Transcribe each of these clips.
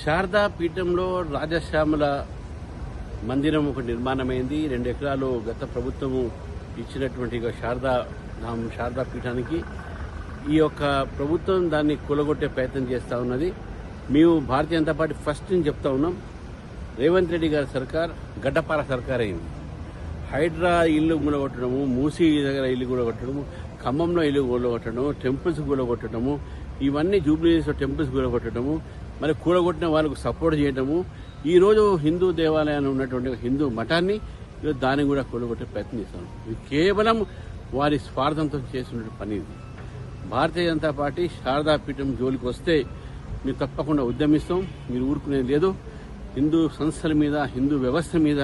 శారదా పీఠంలో రాజశ్యామల మందిరం ఒక నిర్మాణమైంది. 2 ఎకరాలు గత ప్రభుత్వము ఇచ్చినటువంటి శారదా పీఠానికి ఈ యొక్క ప్రభుత్వం దాన్ని కూలగొట్టే ప్రయత్నం చేస్తూ ఉన్నది. మేము భారతీయ జనతా పార్టీ ఫస్ట్ నుంచి చెప్తా ఉన్నాం, రేవంత్ రెడ్డి గారి సర్కార్ గడ్డపార సర్కార్ అయింది. హైడ్రా ఇల్లు కూలగొట్టడము, మూసీ దగ్గర ఇల్లు కూలగొట్టడము, ఖమ్మంలో ఇల్లు కూలగొట్టడము, టెంపుల్స్ కూలగొట్టడము, ఇవన్నీ జూబ్లీహిల్స్ టెంపుల్స్ కూలగొట్టడము, మరి కూలగొట్టిన వాళ్ళకు సపోర్ట్ చేయడము. ఈరోజు హిందూ దేవాలయాన్ని ఉన్నటువంటి హిందూ మఠాన్ని ఈరోజు దాన్ని కూడా కూలగొట్టే ప్రయత్నం చేస్తాం. ఇది కేవలం వారి స్వార్థంతో చేస్తున్న పని. ఇది భారతీయ జనతా పార్టీ శారదా పీఠం జోలికి వస్తే మీరు తప్పకుండా ఉద్యమిస్తాం. మీరు ఊరుకునేది లేదు. హిందూ సంస్థల మీద, హిందూ వ్యవస్థ మీద,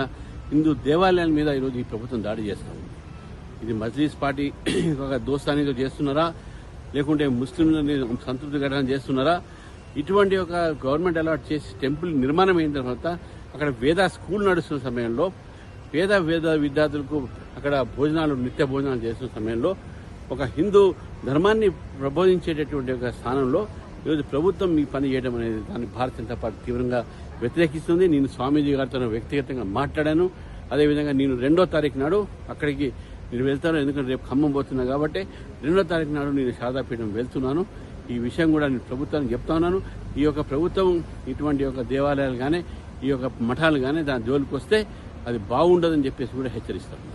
హిందూ దేవాలయాల మీద ఈరోజు ఈ ప్రభుత్వం దాడి చేస్తాం. ఇది మజ్లీస్ పార్టీ ఒక దోస్తానితో చేస్తున్నారా, లేకుంటే ముస్లింలని సంతృప్తి కట్టడం చేస్తున్నారా? ఇటువంటి ఒక గవర్నమెంట్ అలాట్ చేసి టెంపుల్ నిర్మాణం అయిన తర్వాత అక్కడ వేద స్కూల్ నడుస్తున్న సమయంలో వేద విద్యార్థులకు అక్కడ నిత్య భోజనాలు చేస్తున్న సమయంలో ఒక హిందూ ధర్మాన్ని ప్రబోధించేటటువంటి ఒక స్థానంలో ఈరోజు ప్రభుత్వం ఈ పని చేయడం అనేది దాన్ని భారతీయ జనతా పార్టీ తీవ్రంగా వ్యతిరేకిస్తుంది. నేను స్వామీజీ గారితో వ్యక్తిగతంగా మాట్లాడాను. అదేవిధంగా నేను 2వ తారీఖు నాడు అక్కడికి నేను వెళ్తాను. ఎందుకంటే రేపు ఖమ్మం పోతున్నా కాబట్టి 2వ తారీఖు నాడు నేను శారదాపీఠం వెళ్తున్నాను. ఈ విషయం కూడా నేను ప్రభుత్వానికి చెప్తా ఉన్నాను. ఈ యొక్క ప్రభుత్వం ఇటువంటి యొక్క దేవాలయాలు కానీ, ఈ యొక్క మఠాలు కానీ దాని జోలికి వస్తే అది బాగుండదని చెప్పేసి కూడా హెచ్చరిస్తాను.